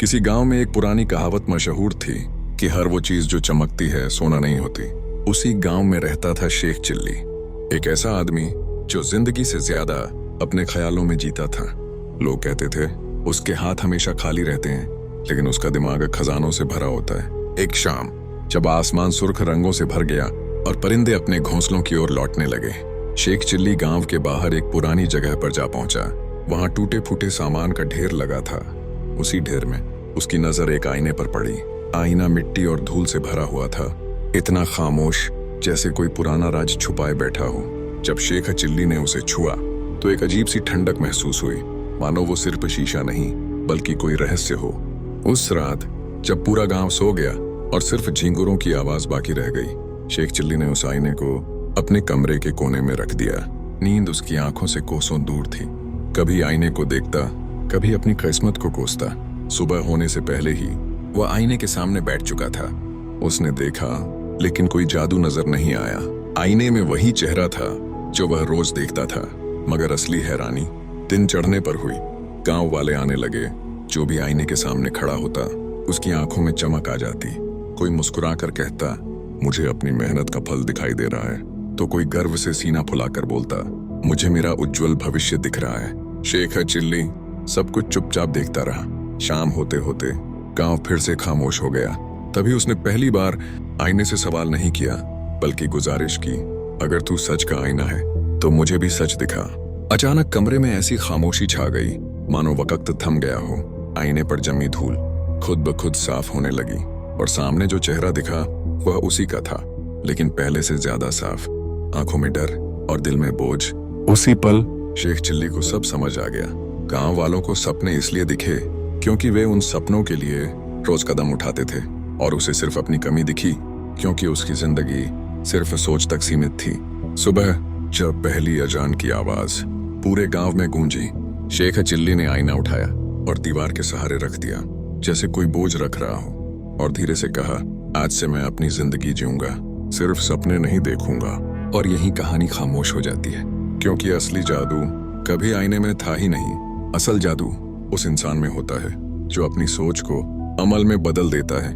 किसी गांव में एक पुरानी कहावत मशहूर थी कि हर वो चीज जो चमकती है सोना नहीं होती। उसी गांव में रहता था शेख चिल्ली, एक ऐसा आदमी जो जिंदगी से ज्यादा अपने ख्यालों में जीता था। लोग कहते थे उसके हाथ हमेशा खाली रहते हैं, लेकिन उसका दिमाग खजानों से भरा होता है। एक शाम जब आसमान सुर्ख रंगों से भर गया और परिंदे अपने घोंसलों की ओर लौटने लगे, शेख चिल्ली गांव के बाहर एक पुरानी जगह पर जा पहुंचा। वहां टूटे फूटे सामान का ढेर लगा था। उसी ढेर में उसकी नजर एक आईने पर पड़ी। आईना मिट्टी और धूल से भरा हुआ था, इतना खामोश जैसे कोई पुराना राज छुपाए बैठा हो। जब शेख चिल्ली ने उसे छुआ तो एक अजीब सी ठंडक महसूस हुई, मानो वो सिर्फ शीशा नहीं बल्कि कोई रहस्य हो। उस रात जब पूरा गांव सो गया और सिर्फ झींगुरों की आवाज बाकी रह गई, शेख चिल्ली ने उस आईने को अपने कमरे के कोने में रख दिया। नींद उसकी आंखों से कोसों दूर थी। कभी आईने को देखता, कभी अपनी किस्मत को कोसता। सुबह होने से पहले ही वह आईने के सामने बैठ चुका था। उसने देखा, लेकिन कोई जादू नजर नहीं आया। आईने में वही चेहरा था जो वह रोज देखता था, मगर असली हैरानी दिन चढ़ने पर हुई। गांव वाले आने लगे। जो भी आईने के सामने खड़ा होता, उसकी आंखों में चमक आ जाती। कोई मुस्कुरा कर कहता, मुझे अपनी मेहनत का फल दिखाई दे रहा है, तो कोई गर्व से सीना फुलाकर बोलता, मुझे मेरा उज्जवल भविष्य दिख रहा है। शेख चिल्ली सब कुछ चुपचाप देखता रहा। शाम होते होते गांव फिर से खामोश हो गया। तभी उसने पहली बार आईने से सवाल नहीं किया, बल्कि गुजारिश की, अगर तू सच का आईना है तो मुझे भी सच दिखा। अचानक कमरे में ऐसी खामोशी छा गई मानो वक्त थम गया हो। आईने पर जमी धूल खुद ब खुद साफ होने लगी और सामने जो चेहरा दिखा वह उसी का था, लेकिन पहले से ज्यादा साफ। आंखों में डर और दिल में बोझ। उसी पल शेख चिल्ली को सब समझ आ गया। गांव वालों को सपने इसलिए दिखे क्योंकि वे उन सपनों के लिए रोज कदम उठाते थे, और उसे सिर्फ अपनी कमी दिखी क्योंकि उसकी जिंदगी सिर्फ सोच तक सीमित थी। सुबह जब पहली अजान की आवाज पूरे गांव में गूंजी, शेख चिल्ली ने आईना उठाया और दीवार के सहारे रख दिया, जैसे कोई बोझ रख रहा हो, और धीरे से कहा, आज से मैं अपनी जिंदगी जीऊंगा, सिर्फ सपने नहीं देखूंगा। और यही कहानी खामोश हो जाती है, क्योंकि असली जादू कभी आईने में था ही नहीं। असल जादू उस इंसान में होता है जो अपनी सोच को अमल में बदल देता है।